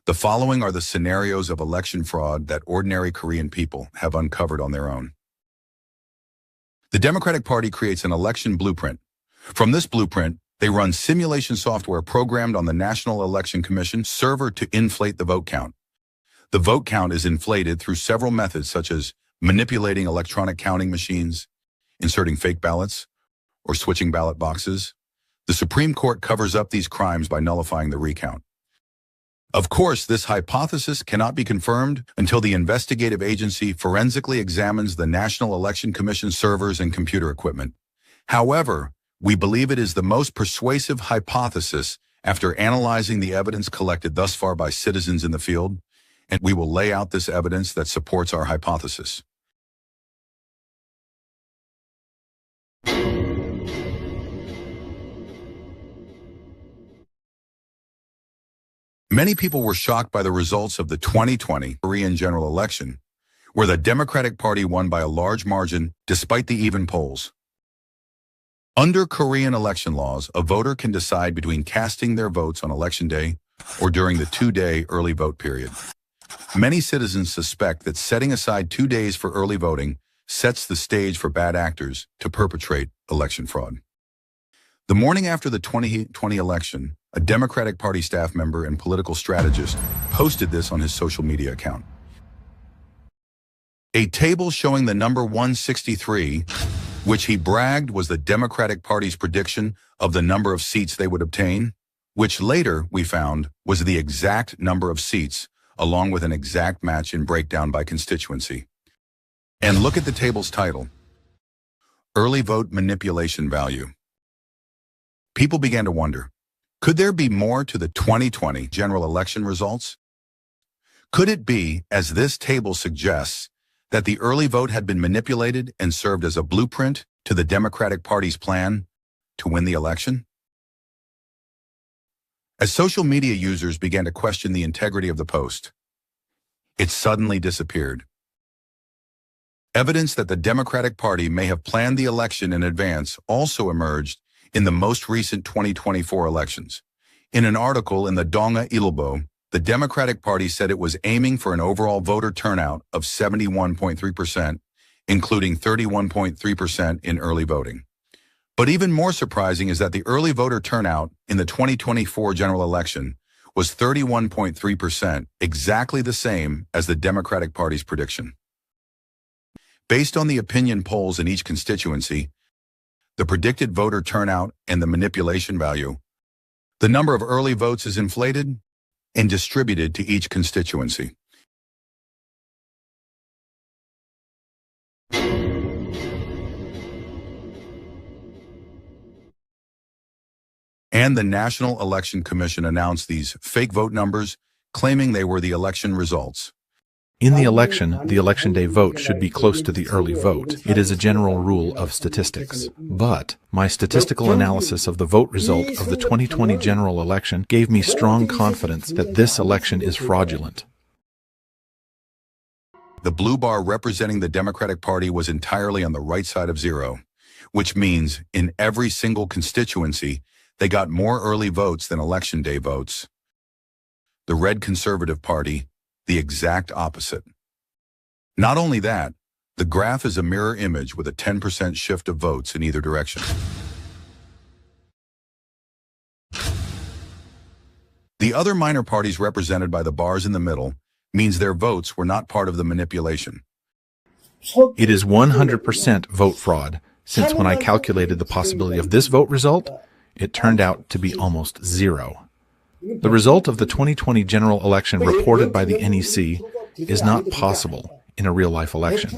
The following are the scenarios of election fraud that ordinary Korean people have uncovered on their own. The Democratic Party creates an election blueprint. From this blueprint, they run simulation software programmed on the National Election Commission server to inflate the vote count. The vote count is inflated through several methods such as manipulating electronic counting machines, inserting fake ballots, or switching ballot boxes. The Supreme Court covers up these crimes by nullifying the recount. Of course, this hypothesis cannot be confirmed until the investigative agency forensically examines the National Election Commission servers and computer equipment. However, we believe it is the most persuasive hypothesis after analyzing the evidence collected thus far by citizens in the field, and we will lay out this evidence that supports our hypothesis. Many people were shocked by the results of the 2020 Korean general election, where the Democratic Party won by a large margin despite the even polls. Under Korean election laws, a voter can decide between casting their votes on election day or during the 2-day early vote period. Many citizens suspect that setting aside 2 days for early voting sets the stage for bad actors to perpetrate election fraud. The morning after the 2020 election, a Democratic Party staff member and political strategist posted this on his social media account. A table showing the number 163, which he bragged was the Democratic Party's prediction of the number of seats they would obtain, which later we found was the exact number of seats, along with an exact match in breakdown by constituency. And look at the table's title, Early Vote Manipulation Value. People began to wonder, could there be more to the 2020 general election results? Could it be, as this table suggests, that the early vote had been manipulated and served as a blueprint to the Democratic Party's plan to win the election? As social media users began to question the integrity of the post, it suddenly disappeared. Evidence that the Democratic Party may have planned the election in advance also emerged in the most recent 2024 elections. In an article in the Donga Ilbo, the Democratic Party said it was aiming for an overall voter turnout of 71.3%, including 31.3% in early voting. But even more surprising is that the early voter turnout in the 2024 general election was 31.3%, exactly the same as the Democratic Party's prediction. Based on the opinion polls in each constituency, the predicted voter turnout and the manipulation value, the number of early votes is inflated and distributed to each constituency. And the National Election Commission announced these fake vote numbers, claiming they were the election results. In the election day vote should be close to the early vote. It is a general rule of statistics. But my statistical analysis of the vote result of the 2020 general election gave me strong confidence that this election is fraudulent. The blue bar representing the Democratic Party was entirely on the right side of zero, which means in every single constituency, they got more early votes than election day votes. The red Conservative Party, the exact opposite. Not only that, the graph is a mirror image with a 10% shift of votes in either direction. The other minor parties represented by the bars in the middle means their votes were not part of the manipulation. It is 100% vote fraud, since when I calculated the possibility of this vote result, it turned out to be almost zero. The result of the 2020 general election reported by the NEC is not possible in a real-life election.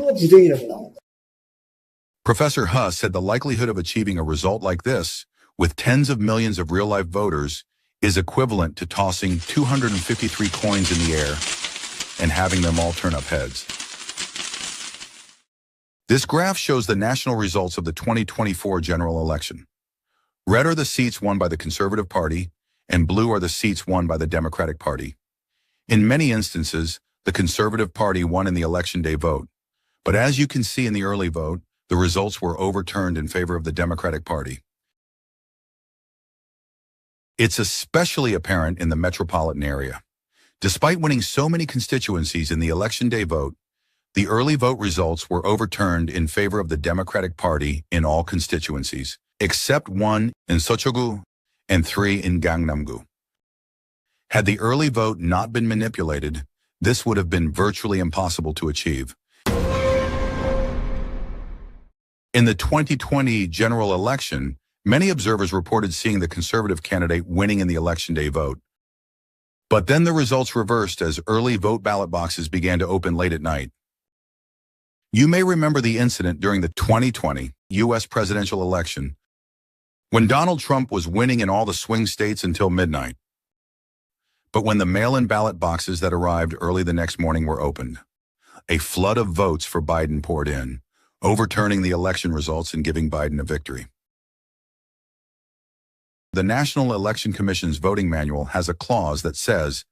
Professor Huss said the likelihood of achieving a result like this, with tens of millions of real-life voters, is equivalent to tossing 253 coins in the air and having them all turn up heads. This graph shows the national results of the 2024 general election. Red are the seats won by the Conservative Party, and blue are the seats won by the Democratic Party. In many instances, the Conservative Party won in the election day vote, but as you can see in the early vote, the results were overturned in favor of the Democratic Party. It's especially apparent in the metropolitan area. Despite winning so many constituencies in the election day vote, the early vote results were overturned in favor of the Democratic Party in all constituencies, except 1 in Seochogu and 3 in Gangnam-gu. Had the early vote not been manipulated, this would have been virtually impossible to achieve. In the 2020 general election, many observers reported seeing the conservative candidate winning in the election day vote. But then the results reversed as early vote ballot boxes began to open late at night. You may remember the incident during the 2020 U.S. presidential election when Donald Trump was winning in all the swing states until midnight. But when the mail-in ballot boxes that arrived early the next morning were opened, a flood of votes for Biden poured in, overturning the election results and giving Biden a victory. The National Election Commission's voting manual has a clause that says,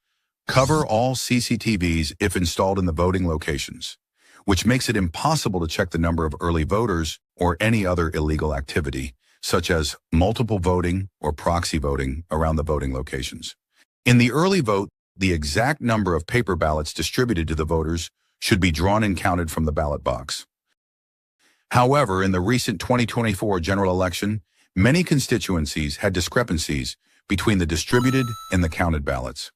"Cover all CCTVs if installed in the voting locations," which makes it impossible to check the number of early voters or any other illegal activity, such as multiple voting or proxy voting around the voting locations. In the early vote, the exact number of paper ballots distributed to the voters should be drawn and counted from the ballot box. However, in the recent 2024 general election, many constituencies had discrepancies between the distributed and the counted ballots.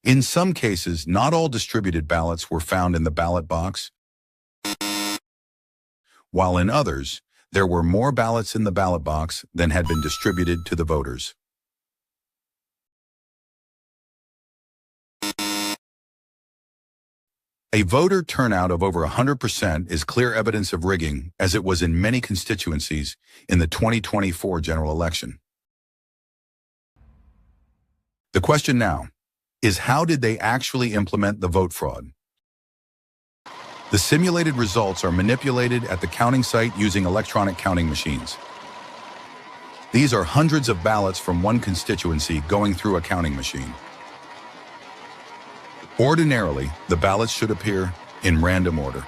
In some cases, not all distributed ballots were found in the ballot box, while in others, there were more ballots in the ballot box than had been distributed to the voters. A voter turnout of over 100% is clear evidence of rigging, as it was in many constituencies in the 2024 general election. The question now is, how did they actually implement the vote fraud? The simulated results are manipulated at the counting site using electronic counting machines. These are hundreds of ballots from one constituency going through a counting machine. Ordinarily, the ballots should appear in random order.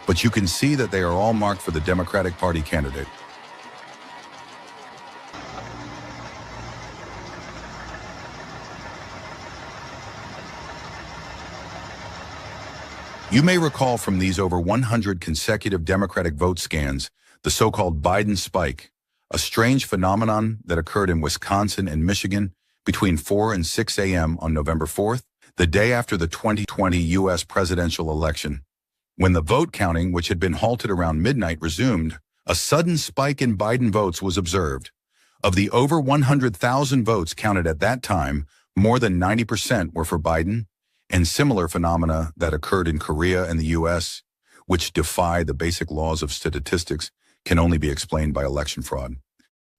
But you can see that they are all marked for the Democratic Party candidate. You may recall from these over 100 consecutive Democratic vote scans the so-called Biden spike, a strange phenomenon that occurred in Wisconsin and Michigan between 4 and 6 a.m. on November 4th, the day after the 2020 U.S. presidential election. When the vote counting, which had been halted around midnight, resumed, a sudden spike in Biden votes was observed. Of the over 100,000 votes counted at that time, more than 90% were for Biden, and similar phenomena that occurred in Korea and the U.S., which defy the basic laws of statistics, can only be explained by election fraud.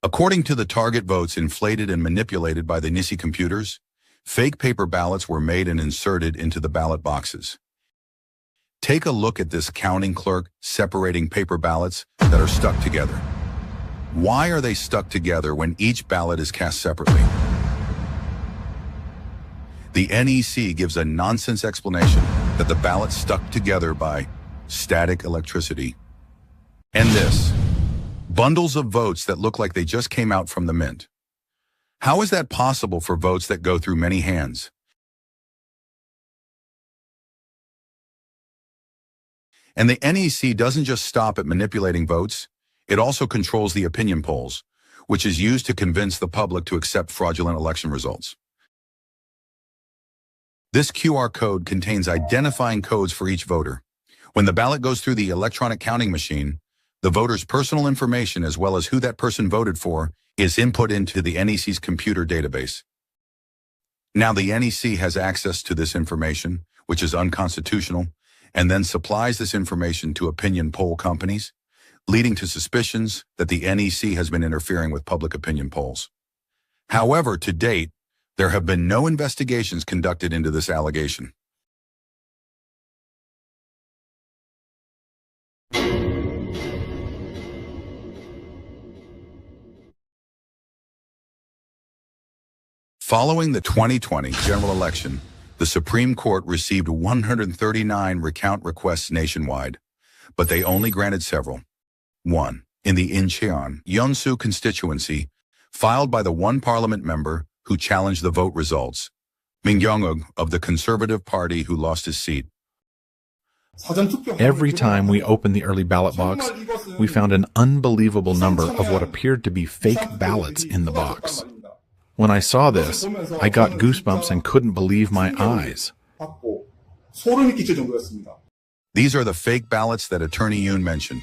According to the target votes inflated and manipulated by the NISI computers, fake paper ballots were made and inserted into the ballot boxes. Take a look at this counting clerk separating paper ballots that are stuck together. Why are they stuck together when each ballot is cast separately? The NEC gives a nonsense explanation that the ballots stuck together by static electricity. And this, bundles of votes that look like they just came out from the mint. How is that possible for votes that go through many hands? And the NEC doesn't just stop at manipulating votes, it also controls the opinion polls, which is used to convince the public to accept fraudulent election results. This QR code contains identifying codes for each voter. When the ballot goes through the electronic counting machine, the voter's personal information, as well as who that person voted for, is input into the NEC's computer database. Now the NEC has access to this information, which is unconstitutional, and then supplies this information to opinion poll companies, leading to suspicions that the NEC has been interfering with public opinion polls. However, to date, there have been no investigations conducted into this allegation. Following the 2020 general election, the Supreme Court received 139 recount requests nationwide, but they only granted several. 1. In the Incheon, Yeonsu constituency, filed by the one parliament member who challenged the vote results, Min Kyung-ug of the Conservative Party who lost his seat. Every time we opened the early ballot box, we found an unbelievable number of what appeared to be fake ballots in the box. When I saw this, I got goosebumps and couldn't believe my eyes. These are the fake ballots that Attorney Yoon mentioned.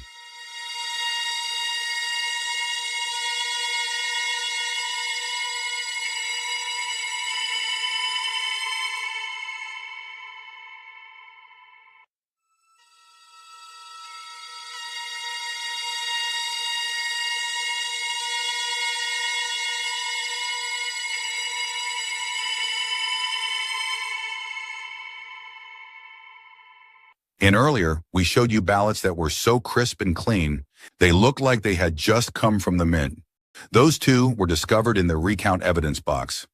And earlier, we showed you ballots that were so crisp and clean, they looked like they had just come from the mint. Those two were discovered in the recount evidence box.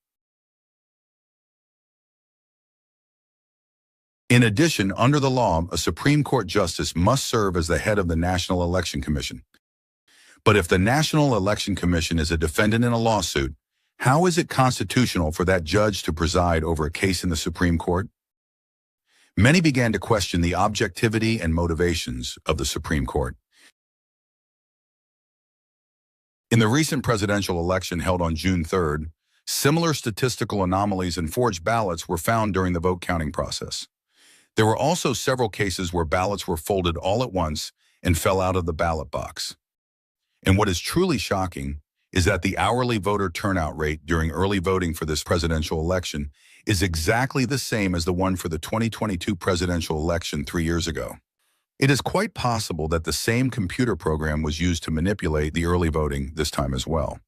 In addition, under the law, a Supreme Court justice must serve as the head of the National Election Commission. But if the National Election Commission is a defendant in a lawsuit, how is it constitutional for that judge to preside over a case in the Supreme Court? Many began to question the objectivity and motivations of the Supreme Court. In the recent presidential election held on June 3rd, similar statistical anomalies and forged ballots were found during the vote counting process. There were also several cases where ballots were folded all at once and fell out of the ballot box. And what is truly shocking is that the hourly voter turnout rate during early voting for this presidential election is exactly the same as the one for the 2022 presidential election 3 years ago. It is quite possible that the same computer program was used to manipulate the early voting this time as well.